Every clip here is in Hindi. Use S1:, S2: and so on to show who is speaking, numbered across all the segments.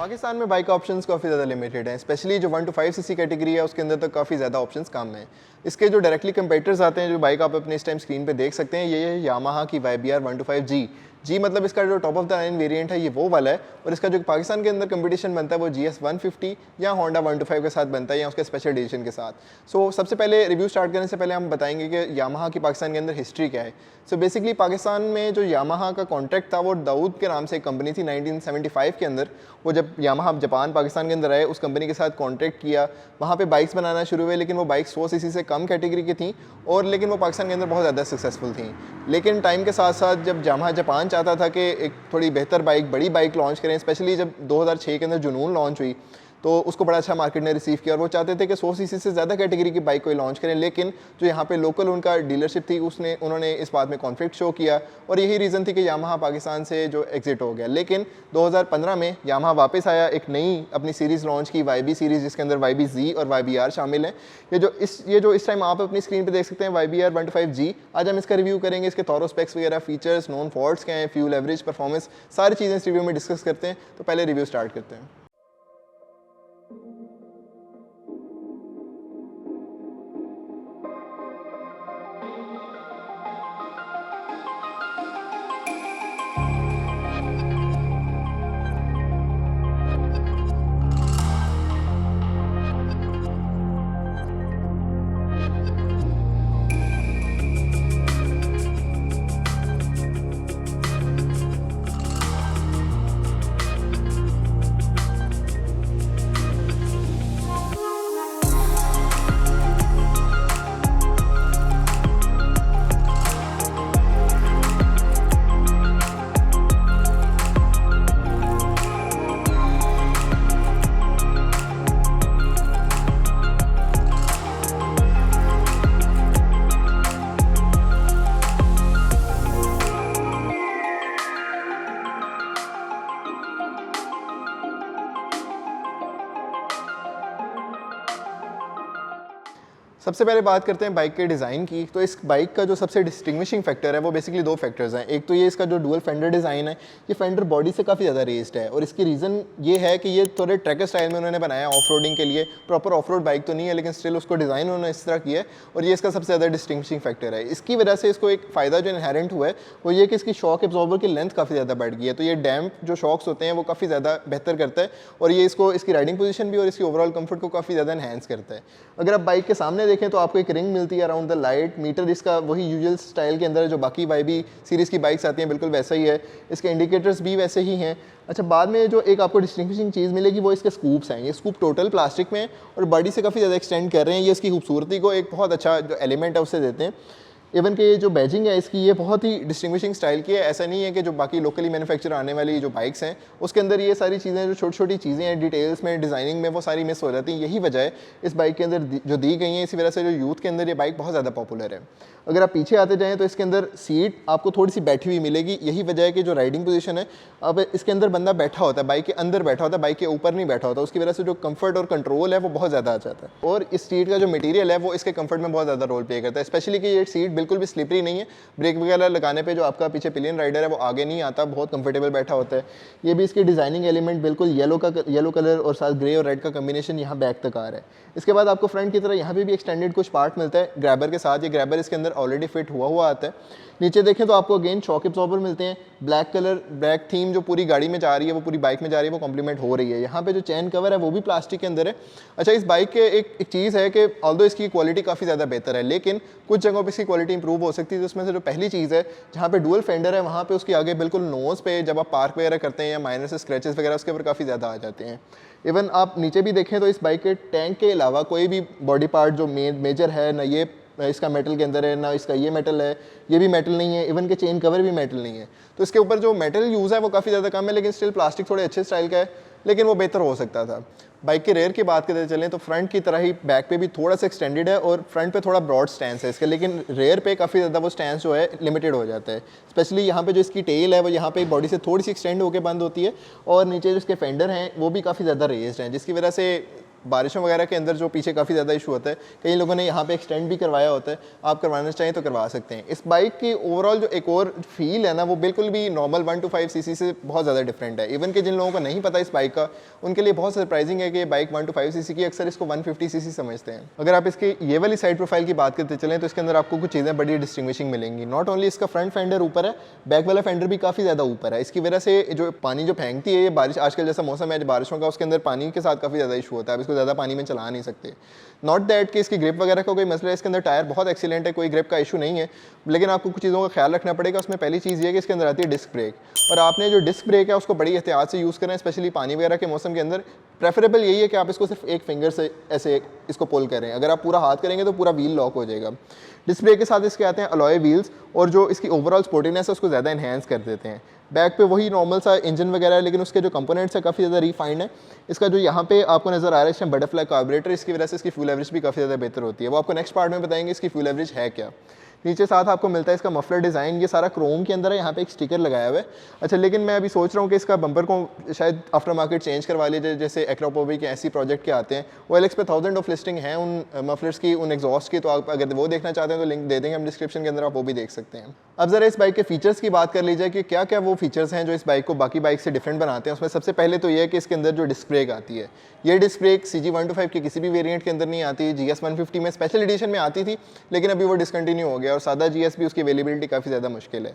S1: पाकिस्तान में बाइक ऑप्शंस काफ़ी ज़्यादा लिमिटेड हैं, स्पेशली जो 1 to 5 सीसी कैटेगरी है उसके अंदर तो काफ़ी ज़्यादा ऑप्शंस कम हैं। इसके जो डायरेक्टली कंपेटिटर्स आते हैं, जो बाइक आप अपने इस टाइम स्क्रीन पे देख सकते हैं, ये है यामाहा की YBR 125G। जी मतलब इसका जो top of the line variant है ये वो वाला है, और इसका जो पाकिस्तान के अंदर कंपटीशन बनता है वो GS 150 या होंडा 125 के साथ बनता है, या उसके स्पेशल एडिशन के साथ। सो सबसे पहले रिव्यू स्टार्ट करने से पहले हम बताएंगे कि यामाहा की पाकिस्तान के अंदर हिस्ट्री क्या है। सो बेसिकली पाकिस्तान में जो यामाहा का कॉन्ट्रैक्ट था वो दाऊद के नाम से एक कंपनी थी 1975 के अंदर। वो जब यामाहा जापान पाकिस्तान के अंदर आए, उस कंपनी के साथ कॉन्ट्रैक्ट किया, वहाँ पे बाइक्स बनाना शुरू हुए, लेकिन वो बाइक्स 100 सीसी से कम कैटेगरी की थी, और लेकिन वो पाकिस्तान के अंदर बहुत ज़्यादा सक्सेसफुल थी। लेकिन टाइम के साथ साथ जब यामाहा जापान चाहता था कि एक थोड़ी बेहतर बाइक, बड़ी बाइक लॉन्च करें, स्पेशली जब 2006 के अंदर जुनून लॉन्च हुई तो उसको बड़ा अच्छा मार्केट ने रिसीव किया, और वो चाहते थे कि 100 सीसी से ज़्यादा कैटेगरी की बाइक कोई लॉन्च करें। लेकिन जो यहाँ पे लोकल उनका डीलरशिप थी उन्होंने इस बात में कॉन्फ्लिक्ट शो किया, और यही रीज़न थी कि यामाहा पाकिस्तान से जो एग्जिट हो गया। लेकिन 2015 में यामाहा वापस आया, एक नई अपनी सीरीज़ लॉन्च की, YB सीरीज़, जिसके अंदर YBZ और YBR शामिल हैं। ये जो इस टाइम आप अपनी स्क्रीन पर देख सकते हैं YBR 125G, आज हम इसका रिव्यू करेंगे। इसके थॉरो स्पेक्स वगैरह, फीचर्स, नॉन फॉल्ट्स क्या हैं, फ्यूल एवरेज, परफॉर्मेंस, सारी चीज़ें इस रिव्यू में डिस्कस करते हैं। तो पहले रिव्यू स्टार्ट करते हैं। सबसे पहले बात करते हैं बाइक के डिज़ाइन की। तो इस बाइक का जो सबसे डिस्टिंग्विशिंग फैक्टर है वो बेसिकली दो फैक्टर्स हैं। एक तो ये इसका जो डुअल फेंडर डिज़ाइन है, ये फेंडर बॉडी से काफ़ी ज़्यादा रेस्ड है, और इसकी रीज़न ये है कि ये थोड़े ट्रैकर स्टाइल में उन्होंने बनाया ऑफ रोडिंग के लिए। प्रॉपर ऑफ रोड बाइक तो नहीं है, लेकिन स्टिल उसको डिज़ाइन उन्होंने इस तरह किया है, और ये इसका सबसे ज़्यादा डिस्टिंग्विशिंग फैक्टर है। इसकी वजह से इसको एक फ़ायदा जो इनहेरेंट हुआ है वो ये कि इसकी शॉक एब्जॉर्बर की लेंथ काफ़ी ज़्यादा बढ़ गई है। तो ये डैम्प जो शॉक्स होते हैं वो काफ़ी ज़्यादा बेहतर करता है, और ये इसकी राइडिंग पोजीशन भी और इसकी ओवरऑल कंफर्ट को काफ़ी ज़्यादा एनहांस करता है। अगर आप बाइक के सामने देखें तो आपको एक रिंग मिलती है अराउंड द लाइट। मीटर इसका वही यूजुअल स्टाइल के अंदर जो बाकी YB सीरीज़ की बाइक्स आती हैं बिल्कुल वैसा ही है। इसके इंडिकेटर्स भी वैसे ही हैं। अच्छा, बाद में जो एक आपको डिस्टिंग्विशिंग चीज़ मिलेगी वो इसके स्कूप्स हैं। ये स्कूप टोटल प्लास्टिक में और बॉडी से काफ़ी ज़्यादा एक्सटेंड कर रहे हैं। ये इसकी खूबसूरती को एक बहुत अच्छा जो एलिमेंट है उससे देते हैं। इवन कि ये जो बैजिंग है इसकी, ये बहुत ही डिस्टिंग्विशिंग स्टाइल की है। ऐसा नहीं है कि जो बाकी लोकली मैन्युफैक्चर आने वाली जो बाइक्स हैं उसके अंदर ये सारी चीज़ें, जो छोटी छोटी चीज़ें हैं डिटेल्स में, डिज़ाइनिंग में, वो सारी मिस हो जाती हैं। यही वजह है इस बाइक के अंदर जो दी गई हैं। इसी वजह से जो यूथ के अंदर ये बाइक बहुत ज़्यादा पॉपुलर है। अगर आप पीछे आते जाएँ तो इसके अंदर सीट आपको थोड़ी सी बैठी हुई मिलेगी। यही वजह है कि जो राइडिंग पोजीशन है, अब इसके अंदर बंदा बैठा होता है, बाइक के अंदर बैठा होता है, बाइक के ऊपर नहीं बैठा होता। उसकी वजह से जो कंफर्ट और कंट्रोल है वो बहुत ज़्यादा आ जाता है, और इस सीट का जो मटेरियल है वो इसके कंफर्ट में बहुत ज़्यादा रोल प्ले करता है। स्पेशली कि ये सीट बिल्कुल भी स्लिपरी नहीं है। ब्रेक वगैरह लगाने पे जो आपका पीछे पिलियन राइडर है वो आगे नहीं आता, बहुत कंफर्टेबल बैठा होता है। ये भी इसकी डिज़ाइनिंग एलिमेंट बिल्कुल येलो कलर और साथ ग्रे और रेड का कम्बिनेशन यहाँ बैक तक आ रहा है। इसके बाद आपको फ्रंट की तरह यहाँ पे भी एक्सटेंडेड कुछ पार्ट मिलता है ग्रैबर के साथ। ये ग्रैबर इसके अंदर ऑलरेडी फिट हुआ आता है। नीचे देखें तो आपको अगेन शॉक एब्जॉर्बर मिलते हैं। ब्लैक थीम जो पूरी गाड़ी में जा रही है, वो पूरी बाइक में जा रही है, वो कॉम्प्लीमेंट हो रही है। यहाँ पे जो चैन कवर है वो भी प्लास्टिक के अंदर है। अच्छा, इस बाइक के एक चीज़ है कि ऑल्दो इसकी क्वालिटी काफ़ी ज़्यादा बेहतर है, लेकिन कुछ जगहों पे इसकी क्वालिटी इंप्रूव हो सकती है। तो उसमें से जो पहली चीज़ है, जहाँ पे डुअल फेंडर है वहाँ पे उसके आगे बिल्कुल नोज़ पे जब आप पार्क वगैरह करते हैं या माइनर से स्क्रैचेस वगैरह उसके ऊपर काफ़ी ज़्यादा आ जाते हैं। इवन आप नीचे भी देखें तो इस बाइक के टैंक के अलावा कोई भी बॉडी पार्ट जो मेजर है ना, ये इसका मेटल के अंदर है ना, इसका ये मेटल है, ये भी मेटल नहीं है। इवन के चेन कवर भी मेटल नहीं है। तो इसके ऊपर जो मेटल यूज़ है वो काफ़ी ज़्यादा कम है, लेकिन स्टिल प्लास्टिक थोड़े अच्छे स्टाइल का है, लेकिन वो बेहतर हो सकता था। बाइक के रेयर की बात करते चलें तो फ्रंट की तरह ही बैक पे भी थोड़ा सा एक्सटेंडेड है, और फ्रंट पे थोड़ा ब्रॉड स्टैंस है इसके, लेकिन रेयर पे काफ़ी ज़्यादा वो स्टैंस जो है लिमिटेड हो जाता है। स्पेशली यहाँ पे जो इसकी टेल है वो यहाँ पे बॉडी से थोड़ी सी एक्सटेंड होकर बंद होती है, और नीचे जो इसके फेंडर हैं वो भी काफ़ी ज़्यादा रेस्ड हैं, जिसकी वजह से बारिशों वगैरह के अंदर जो पीछे काफ़ी ज़्यादा इशू होता है, कई लोगों ने यहाँ पे एक्सटेंड भी करवाया होता है, आप करवाना चाहें तो करवा सकते हैं। इस बाइक की ओवरऑल जो एक और फील है ना, वो बिल्कुल भी नॉर्मल 1 to 5 सीसी से बहुत ज़्यादा डिफरेंट है। इवन कि जिन लोगों को नहीं पता इस बाइक का, उनके लिए बहुत सरप्राइजिंग है कि ये बाइक 1 to 5 सीसी की, अक्सर इसको 150 सीसी समझते हैं। अगर आप इसकी ये वाली साइड प्रोफाइल की बात करते चलें तो इसके अंदर आपको कुछ चीज़ें बड़ी डिस्टिंग्विशिंग मिलेंगी। नॉट ओनली इसका फ्रंट फेंडर ऊपर है, बैक वाला फेंडर भी काफ़ी ज़्यादा ऊपर है। इसकी वजह से जो पानी जो फेंकती है, ये बारिश आजकल जैसा मौसम है बारिशों का, उसके अंदर पानी के साथ काफ़ी ज़्यादा इशू होता है। आप इसको ज़्यादा पानी में चला नहीं सकते। नॉट दैट कि इसकी ग्रिप वगैरह का कोई मसला है, इसके अंदर टायर बहुत एक्सीलेंट है, कोई ग्रिप का इशू नहीं है, लेकिन आपको कुछ चीज़ों का ख्याल रखना पड़ेगा। उसमें पहली चीज़ ये है कि इसके अंदर आती है डिस्क ब्रेक, और आपने जो डिस्क ब्रेक है उसको बड़ी एहतियात से यूज़ करें, स्पेशली पानी वगैरह के मौसम के अंदर। प्रेफरेबल यही है कि आप इसको सिर्फ एक फिंगर से ऐसे इसको पुल करें। अगर आप पूरा हाथ करेंगे तो पूरा व्हील लॉक हो जाएगा। डिस्क ब्रेक के साथ इसके आते हैं अलॉय व्हील्स, और जो इसकी ओवरऑल स्पोर्टीनेस है उसको ज़्यादा इन्हेंस कर देते हैं। बैक पे वही नॉर्मल सा इंजन वगैरह है, लेकिन उसके जो कंपोनेंट्स है काफ़ी ज़्यादा रिफाइंड है। इसका जो यहाँ पे आपको नज़र आ रहा है इसमें बटरफ्लाई कार्बोरेटर, इसकी वजह से इसकी फ्यूल एवरेज भी काफ़ी ज़्यादा बेहतर होती है। वो आपको नेक्स्ट पार्ट में बताएंगे इसकी फ्यूल एवरेज है क्या। नीचे साथ आपको मिलता है इसका मफलर डिज़ाइन, ये सारा क्रोम के अंदर है, यहाँ पे एक स्टिकर लगाया हुआ है। अच्छा, लेकिन मैं अभी सोच रहा हूँ कि इसका बम्पर को शायद आफ्टर मार्केट चेंज करवा लीजिए, जैसे एक्रोपोवी के ऐसी प्रोजेक्ट के आते हैं। OLX पे 1000 ऑफ लिस्टिंग है उन मफलर्स की, उन एग्जॉस्ट की, तो आप अगर वो देखना चाहते हैं तो लिंक दे देंगे हम डिस्क्रिप्शन के अंदर, आप वो भी देख सकते हैं। अब ज़रा इस बाइक के फीचर्स की बात कर लीजिए कि क्या क्या वो फीचर्स हैं जो इस बाइक को बाकी बाइक से डिफरेंट बनाते हैं। उसमें सबसे पहले तो ये है कि इसके अंदर जो डिस्क ब्रेक आती है, ये डिस्क ब्रेक CG 125 की किसी भी वेरिएंट के अंदर नहीं आती। GS 150 में स्पेशल एडिशन में आती थी, लेकिन अभी वो डिसकंटिन्यू हो गया, और सादा GS भी उसकी अवेलेबिलिटी काफ़ी ज़्यादा मुश्किल है,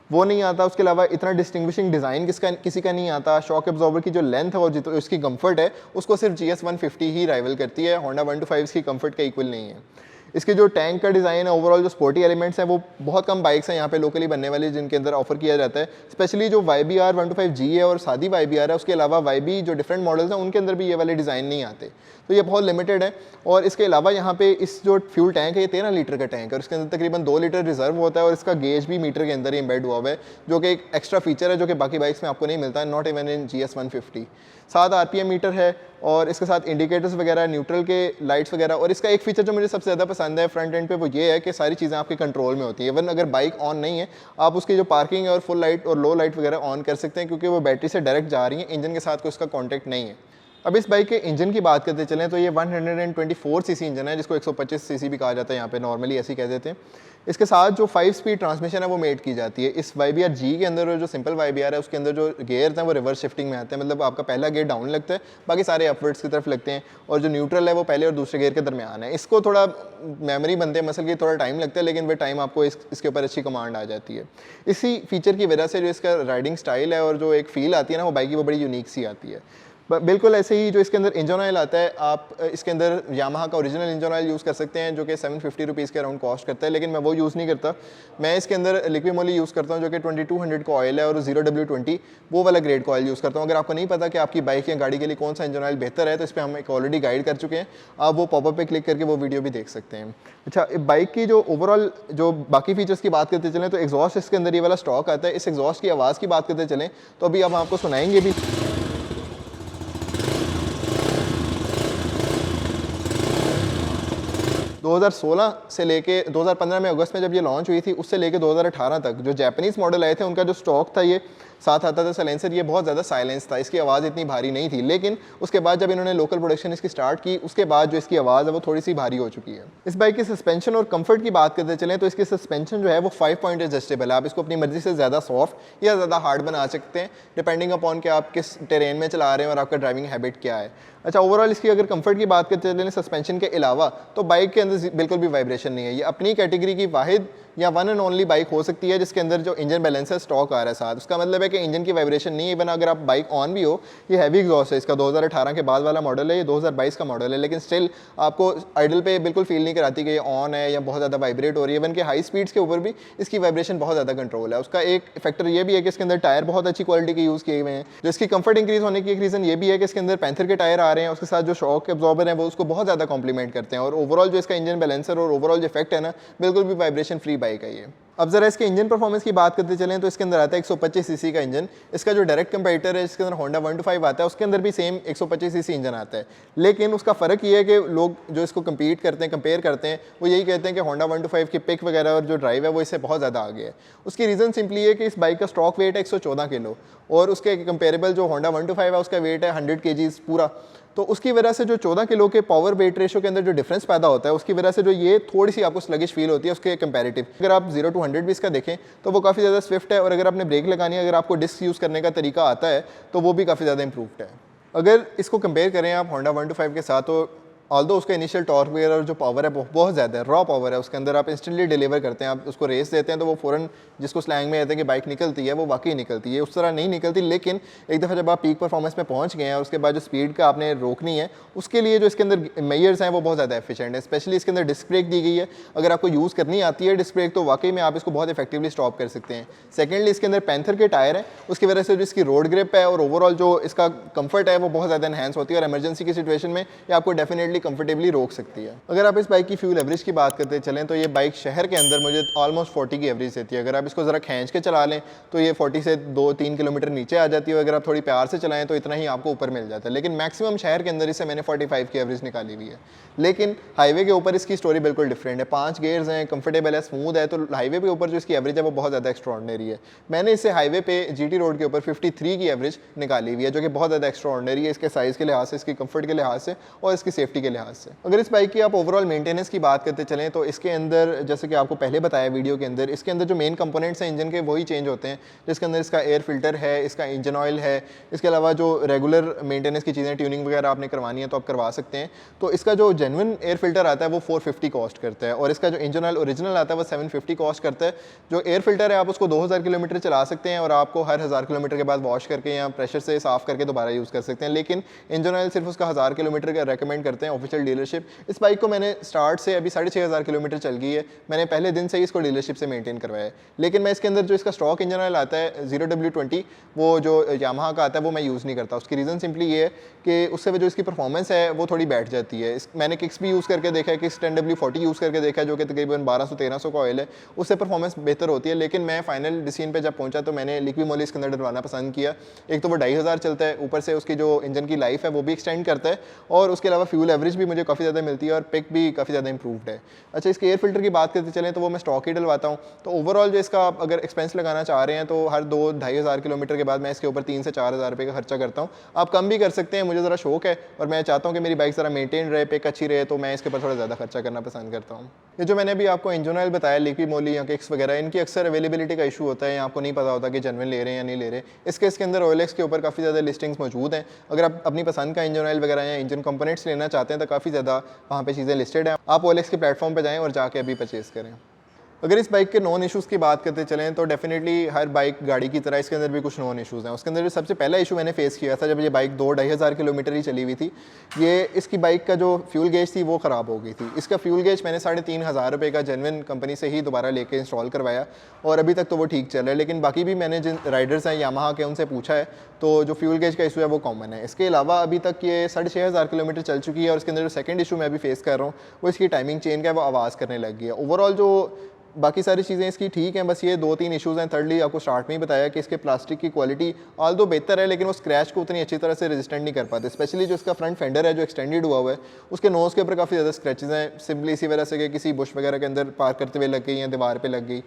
S1: वो नहीं आता। उसके अलावा इतना डिस्टिंग्विशिंग डिज़ाइन किसी का नहीं आता। शॉक एब्जॉर्बर की जो लेंथ है और जो उसकी कंफर्ट है, उसको सिर्फ GS 150 ही राइवल करती है, होंडा 125 की कंफर्ट का इक्वल नहीं है। इसके जो टैंक का डिज़ाइन है, ओवरऑल जो स्पोर्टी एलिमेंट्स हैं, वो बहुत कम बाइक्स हैं यहाँ पे लोकली बनने वाली जिनके अंदर ऑफर किया जाता है। स्पेशली जो YBR 125G है और सादी YBR है, उसके अलावा YB जो डिफरेंट मॉडल्स हैं उनके अंदर भी ये वाले डिज़ाइन नहीं आते, तो ये बहुत लिमिटेड है। और इसके अलावा यहाँ पे इस जो फ्यूल टैंक है, ये 13 लीटर का टैंक है, और इसके अंदर तकरीबन 2 लीटर रिजर्व होता है, और इसका गेज भी मीटर के अंदर ही एम्बेड हुआ है, जो कि एक एक्स्ट्रा फीचर है जो कि बाकी बाइक्स में आपको नहीं मिलता है, not even in GS 150। 7 RPM meter है, और इसके साथ इंडिकेटर्स वगैरह, न्यूट्रल के लाइट्स वगैरह। और इसका एक फीचर जो मुझे सबसे ज़्यादा पसंद है फ्रंट एंड पे, वो ये है कि सारी चीज़ें आपके कंट्रोल में होती हैं। इवन अगर बाइक ऑन नहीं है, आप उसकी जो पार्किंग है और फुल लाइट और लो लाइट वगैरह ऑन कर सकते हैं, क्योंकि वो बैटरी से डायरेक्ट जा रही है, इंजन के साथ कोई उसका कॉन्टैक्ट नहीं है। अब इस बाइक के इंजन की बात करते चलें तो ये 124 सीसी इंजन है, जिसको 125 सीसी भी कहा जाता है यहाँ पे, नॉर्मली ऐसे ही कह देते हैं। इसके साथ जो 5 स्पीड ट्रांसमिशन है वो मेड की जाती है। इस YBR G के अंदर जो सिंपल YBR है, उसके अंदर जो गेयर्स हैं वो रिवर्स शिफ्टिंग में आते हैं, मतलब आपका पहला गेयर डाउन लगता है, बाकी सारे अपवर्ड्स की तरफ लगते हैं, और जो न्यूट्रल है वो पहले और दूसरे गेयर के दरमियान है। इसको थोड़ा मेमोरी बनते हैं मसल की, थोड़ा टाइम लगता है, लेकिन वे टाइम आपको इसके ऊपर अच्छी कमांड आ जाती है। इसी फीचर की वजह से जो इसका राइडिंग स्टाइल है और जो एक फील आती है ना, वो बाइक की वो बड़ी यूनिक सी आती है। बिल्कुल ऐसे ही जो इसके अंदर इंजन ऑयल आता है, आप इसके अंदर यामाहा का ओरिजिनल इंजन ऑयल यूज़ कर सकते हैं, जो कि 750 रुपीज़ के अराउंड कॉस्ट करता है, लेकिन मैं वो यूज़ नहीं करता। मैं इसके अंदर लिक्विड मोली यूज़ करता हूँ, जो कि 2200 का ऑयल है, और 0W20 वो वाला ग्रेड का ऑयल यूज़ करता हूँ। अगर आपको नहीं पता कि आपकी बाइक या गाड़ी के लिए कौन सा इंजन ऑयल बेहतर है, तो इस पर हम एक ऑलरेडी गाइड कर चुके हैं, आप वो पॉपअप पे क्लिक करके वो वीडियो भी देख सकते हैं। अच्छा, बाइक की जो ओवरऑल जो बाकी फीचर्स की बात करते चलें तो एग्जॉस्ट इसके अंदर ये वाला स्टॉक आता है। इस एग्जॉस्ट की आवाज़ की बात करते चलें तो अभी हम आपको सुनाएंगे भी। 2016 से लेके 2015 में अगस्त में जब ये लॉन्च हुई थी, उससे लेके 2018 तक जो जापानीज़ मॉडल आए थे उनका जो स्टॉक था, ये साथ आता था साइलेंसर, ये बहुत ज़्यादा साइलेंस था, इसकी आवाज़ इतनी भारी नहीं थी। लेकिन उसके बाद जब इन्होंने लोकल प्रोडक्शन इसकी स्टार्ट की, उसके बाद जो इसकी आवाज़ है वो थोड़ी सी भारी हो चुकी है। इस बाइक की सस्पेंशन और कंफर्ट की बात करते चलें तो इसकी सस्पेंशन जो है वो 5 पॉइंट एडजस्टेबल है। आप इसको अपनी मर्जी से ज़्यादा सॉफ्ट या ज़्यादा हार्ड बना सकते हैं, डिपेंडिंग अपॉन कि आप किस टेरेन में चला रहे हैं और आपका ड्राइविंग हैबिट क्या है। अच्छा, ओवरऑल इसकी अगर कंफर्ट की बात करते चलें सस्पेंशन के अलावा, तो बाइक के अंदर बिल्कुल भी वाइब्रेशन नहीं है। ये अपनी कैटेगरी की वाहिद या वन एंड ओनली बाइक हो सकती है जिसके अंदर जो इंजन बैलेंसर स्टॉक आ रहा है साथ। उसका मतलब है कि इंजन की वाइब्रेशन नहीं है। इवन अगर आप बाइक ऑन भी हो, ये हैवी एग्जॉस्ट है, इसका 2018 के बाद वाला मॉडल है, ये 2022 का मॉडल है, लेकिन स्टिल आपको आइडल पे बिल्कुल फील नहीं कराती कि ये ऑन है या बहुत ज़्यादा वाइब्रेट हो रही है। इवन के हाई स्पीड्स के ऊपर भी इसकी वाइब्रेशन बहुत ज़्यादा कंट्रोल है। उसका एक फैक्टर ये भी है कि इसके अंदर टायर बहुत अच्छी क्वालिटी के यूज़ किए हुए हैं, जो इसकी कंफर्ट इंक्रीज होने की एक रीज़न ये भी है कि इसके अंदर पैंथर के टायर आ रहे हैं, उसके साथ जो शॉक एब्जॉर्बर है वो उसको बहुत ज़्यादा कॉम्प्लीमेंट करते हैं। और ओवरऑल जो इसका इंजन बैलेंसर और ओवरऑल जो इफेक्ट है ना, बिल्कुल भी वाइब्रेशन फ्री बाइक है ये। अब जरा इसके इंजन परफॉर्मेंस की बात करते चलें तो इसके अंदर आता है 125 सीसी का इंजन। इसका जो डायरेक्ट कंपैरेटर है इसके अंदर होंडा 125 आता है, उसके अंदर भी सेम 125 सीसी इंजन आता है। लेकिन उसका फ़र्क ये है कि लोग जो इसको कंपीट करते हैं, कंपेयर करते हैं, वो यही कहते हैं कि होंडा 125 की पिक वगैरह और जो ड्राइव है वो इससे बहुत ज़्यादा आगे है। उसकी रीज़न सिंपली है कि इस बाइक का स्टॉक वेट है 114 किलो और उसके कंपेरेबल जो होंडा 125 है उसका वेट है 100 kg पूरा। तो उसकी वजह से जो 14 किलो के पावर वेट रेशो के अंदर जो डिफरेंस पैदा होता है उसकी वजह से जो ये थोड़ी सी आपको स्लगिश फील होती है उसके कंपैरेटिव। अगर आप 0 to 100 भी इसका देखें तो वो काफ़ी ज़्यादा स्विफ्ट है और अगर आपने ब्रेक लगानी है, अगर आपको डिस्क यूज़ करने का तरीका आता है तो वो भी काफ़ी ज़्यादा इंप्रूव्ड है। अगर इसको कंपेयर करें आप होंडा 125 के साथ तो ऑल्दो उसका इनिशियल टॉर्क वगैरह और जो पावर है बहुत ज़्यादा है, रॉ पावर है उसके अंदर। आप इंस्टेंटली डिलीवर करते हैं, आप उसको रेस देते हैं तो वो फ़ौरन, जिसको स्लैंग में कहते हैं कि बाइक निकलती है, वो वाकई निकलती है। उस तरह नहीं निकलती, लेकिन एक दफ़ा जब आप पीक परफॉर्मेंस में पहुंच गए हैं और उसके बाद जो स्पीड का आपने रोकनी है उसके लिए जो इसके अंदर मेयर्स हैं वो बहुत ज़्यादा एफिशिएंट है। स्पेशली इसके अंदर डिस्क ब्रेक दी गई है, अगर आपको यूज़ करनी आती है डिस्क ब्रेक तो वाकई में आप इसको बहुत इफेक्टिवली स्टॉप कर सकते हैं। सेकेंडली इसके अंदर पैंथर के टायर है, उसकी वजह से जो इसकी रोड ग्रिप है और ओवरऑल जो इसका कंफर्ट है वो बहुत ज़्यादा एनहेंस होती है और इमरजेंसी की सिचुएशन में ये आपको डेफिनेटली कंफर्टेबली रोक सकती है। अगर आप इस बाइक की फ्यूल एवरेज की बात करते चलें तो ये बाइक शहर के अंदर मुझे ऑलमोस्ट 40 की एवरेज देती है। अगर आप इसको ज़रा खींच के चला लें तो ये 40 से 2-3 किलोमीटर नीचे आ जाती है, अगर आप थोड़ी प्यार से चलाएं तो इतना ही आपको ऊपर मिल जाता है। लेकिन मैक्सिमम शहर के अंदर इससे मैंने 45 की एवरेज निकाली हुई है। लेकिन हाईवे के ऊपर इसकी स्टोरी बिल्कुल डिफरेंट है। 5 गेयर्स हैं, कंफर्टेबल है, स्मूथ है, तो हाईवे के ऊपर जो इसकी एवरेज है वो बहुत ज़्यादा एक्स्ट्रॉर्डिनरी है। मैंने इससे हाईवे पे GT रोड के ऊपर 53 की एवरेज निकाली हुई है, जो कि बहुत ज़्यादा एक्स्ट्रॉर्डिनरी है इसके साइज़ के लिहाज से, इसकी कंफर्ट के लिहाज से और इसकी सेफ्टी के लिहाज से। अगर इस बाइक की आप ओवरऑल मेंटेनेंस की बात करते चलें तो इसके अंदर, जैसे कि आपको पहले बताया वीडियो के अंदर, इसके अंदर जो मेन कंपोनेंट्स हैं इंजन के वही चेंज होते हैं, जिसके अंदर इसका एयर फिल्टर है, इसका इंजन ऑयल है। इसके अलावा जो रेगुलर मेंटेनेंस की चीज़ें, ट्यूनिंग वगैरह आपने करवानी है तो आप करवा सकते हैं। तो इसका जो जेन्युइन एयर फिल्टर आता है वो 450 कॉस्ट करता है और इसका जो इंजन ऑयल ओरिजिनल आता है वो 750 कॉस्ट करता है। जो एयर फिल्टर है आप उसको 2000 किलोमीटर चला सकते हैं और आपको हर 1000 किलोमीटर के बाद वॉश करके या प्रेशर से साफ़ करके दोबारा यूज़ कर सकते हैं। लेकिन इंजन ऑयल सिर्फ उसका 1000 किलोमीटर का रेकमेंड करते हैं ऑफिशियल डीलरशिप। इस बाइक को मैंने स्टार्ट से अभी 6500 किलोमीटर चल गई है, मैंने पहले दिन से ही इसको डीलरशिप से मेंटेन करवाया है। लेकिन मैं इसके अंदर जो इसका स्टॉक इंजन ऑयल आता है 0W20 वो जो यामाहा का आता है वो मैं यूज़ नहीं करता। उसकी रीज़न सिंपली ये है कि उससे जो इसकी परफॉर्मेंस है वो थोड़ी बैठ जाती है। मैंने किक्स भी यूज़ करके देखा है, किक्स 10W40 यूज़ करके देखा है जो कि तकरीबन 1200-1300 का ऑयल है, उससे परफॉर्मेंस बेहतर होती है। लेकिन मैं फाइनल डिसीजन पे जब पहुंचा तो मैंने लिक्विड मोली इसके अंदर डलवाना पसंद किया। एक तो वो 2500 चलता है, ऊपर से उसकी जो इंजन की लाइफ है वो भी एक्सटेंड करता है और उसके अलावा फ्यूल एवरेज भी मुझे काफ़ी ज़्यादा मिलती है और पिक भी काफ़ी ज़्यादा इंप्रूव्ड है। अच्छा, इसके एयर फिल्टर की बात करते चलें तो वो मैं स्टॉक ही डलवाता हूँ। तो ओवरऑल जो इसका आप अगर एक्सपेंस लगाना चाह रहे हैं तो हर 2-2500 किलोमीटर के बाद मैं इसके ऊपर 3 से 4000 रुपये का खर्चा करता हूँ। आप कम भी कर सकते हैं, मुझे ज़रा शौक है और मैं चाहता हूँ कि मेरी बाइक ज़रा मेंटेन रहे, पिक अच्छी रहे, तो मैं इसके ऊपर थोड़ा ज़्यादा खर्चा करना पसंद करता हूँ। ये जो मैंने अभी आपको इंजन ऑयल बताया, लिक्विड मोली या किक्स वगैरह, इनकी अक्सर अवेलेबिलिटी का इशू होता है, आपको नहीं पता होता कि जेन्युइन ले रहे हैं या नहीं ले रहे। इसके अंदर OLX के ऊपर काफ़ी ज़्यादा लिस्टिंग्स मौजूद हैं। अगर आप अपनी पसंद का इंजन ऑयल वगैरह या इंजन कंपोनेंट्स लेना चाहते हैं तो काफ़ी ज़्यादा वहाँ पे चीज़ें लिस्टेड हैं। आप OLX के प्लेटफॉर्म पे जाएँ और जाके अभी परचेज़ करें। अगर इस बाइक के नॉन इश्यूज़ की बात करते चलें तो डेफिनेटली हर बाइक गाड़ी की तरह इसके अंदर भी कुछ नॉन इश्यूज़ हैं। उसके अंदर जो सबसे पहला इशू मैंने फेस किया था जब ये बाइक 2-2500 किलोमीटर ही चली हुई थी, ये इसकी बाइक का जो फ्यूल गेज थी वो ख़राब हो गई थी। इसका फ्यूल गेज मैंने 3500 रुपये का जेन्युइन कंपनी से ही दोबारा लेके इंस्टॉल करवाया और अभी तक तो वो ठीक चल रहा है। लेकिन बाकी भी मैंने जिन राइडर्स हैं यामाहा के उनसे पूछा है तो जो फ्यूल गेज का इशू है वो कॉमन है। इसके अलावा अभी तक ये 6500 किलोमीटर चल चुकी है और इसके अंदर जो सेकंड इशू मैं अभी फेस कर रहा हूँ वो इसकी टाइमिंग चेन का है, वो आवाज़ करने लग गई है। ओवरऑल जो बाकी सारी चीज़ें इसकी ठीक हैं, बस ये 2-3 इश्यूज़ हैं। थर्डली आपको स्टार्ट में ही बताया कि इसके प्लास्टिक की क्वालिटी ऑल्दो बेहतर है लेकिन वो स्क्रैच को उतनी अच्छी तरह से रेजिस्टेंट नहीं कर पाते। स्पेशली जो इसका फ्रंट फेंडर है जो एक्सटेंडेड हुआ है उसके नोज़ के ऊपर काफ़ी ज़्यादा स्क्रैचेस हैं, सिंपली इसी वजह से कि किसी बुश वगैरह के अंदर पार्क करते हुए लग गई या दीवार पर लग गई।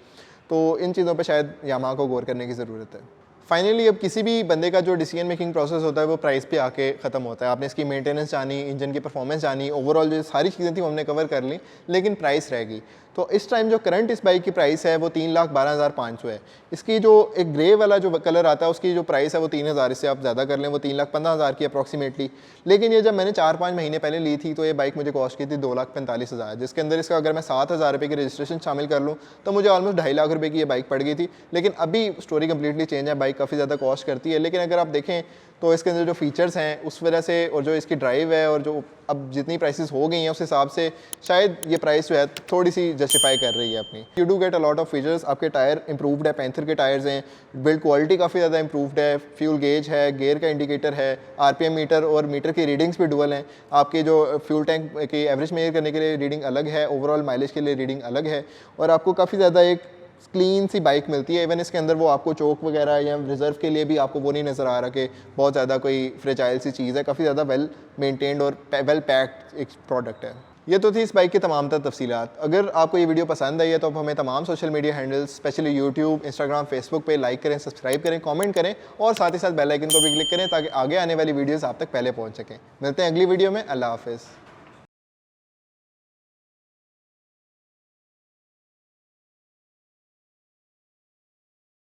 S1: तो इन चीज़ों पर शायद यामाहा को गौर करने की ज़रूरत है। फाइनली अब किसी भी बंदे का जो डिसीजन मेकिंग प्रोसेस होता है वो प्राइस पे आके ख़त्म होता है। आपने इसकी मेंटेनेंस जानी, इंजन की परफॉर्मेंस जानी, ओवरऑल जो सारी चीज़ें थी वो हमने कवर कर ली, लेकिन प्राइस रह गई। तो इस टाइम जो करंट इस बाइक की प्राइस है वो 3,12,500 है। इसकी जो एक ग्रे वाला जो कलर आता है उसकी जो प्राइस है वो 3000, इससे आप ज़्यादा कर लें वो 3,15,000 की अप्रॉक्सीमेटली। लेकिन ये जब मैंने 4-5 महीने पहले ली थी तो ये बाइक मुझे कॉस्ट की थी 2,45,000, जिसके अंदर इसका अगर मैं 7,000 रुपये की रजिस्ट्रेशन शामिल कर लूँ तो मुझे ऑलमोस्ट 2.5 लाख रुपये की ये बाइक पड़ गई थी। लेकिन अभी स्टोरी कंप्लीटली चेंज है, बाइक काफ़ी ज़्यादा कॉस्ट करती है। लेकिन अगर आप देखें तो इसके अंदर जो फीचर्स हैं उस वजह से और जो इसकी ड्राइव है और जो अब जितनी प्राइसेस हो गई हैं उस हिसाब से शायद ये प्राइस जो है थोड़ी सी जस्टिफाई कर रही है अपनी। You do get a lot of features. आपके टायर इंप्रूव्ड है, पैंथर के टायर्स हैं, बिल्ड क्वालिटी काफ़ी ज़्यादा इंप्रूव्ड है, फ्यूल गेज है, गियर का इंडिकेटर है, RPM मीटर और मीटर की रीडिंग्स भी डुअल हैं। आपके जो फ्यूल टैंक की एवरेज मेजर करने के लिए रीडिंग अलग है, ओवरऑल माइलेज के लिए रीडिंग अलग है और आपको काफ़ी ज़्यादा एक क्लीन सी बाइक मिलती है। इवन इसके अंदर वो आपको चोक वगैरह या रिजर्व के लिए भी आपको वो नहीं नज़र आ रहा कि बहुत ज़्यादा कोई फ्रेजाइल सी चीज़ है, काफ़ी ज़्यादा वेल मेंटेन्ड और वेल पैक्ड एक प्रोडक्ट है। ये तो थी इस बाइक की तमाम तर तफसीलात। अगर आपको ये वीडियो पसंद आई है तो आप हमें तमाम social media handles specially YouTube, Instagram, Facebook पे लाइक करें, सब्सक्राइब करें, कमेंट करें और साथ ही साथ बेल आइकन को भी क्लिक करें ताकि आगे आने वाली वीडियोस आप तक पहले पहुंच सकें। मिलते हैं अगली वीडियो में। अल्लाह हाफिज़।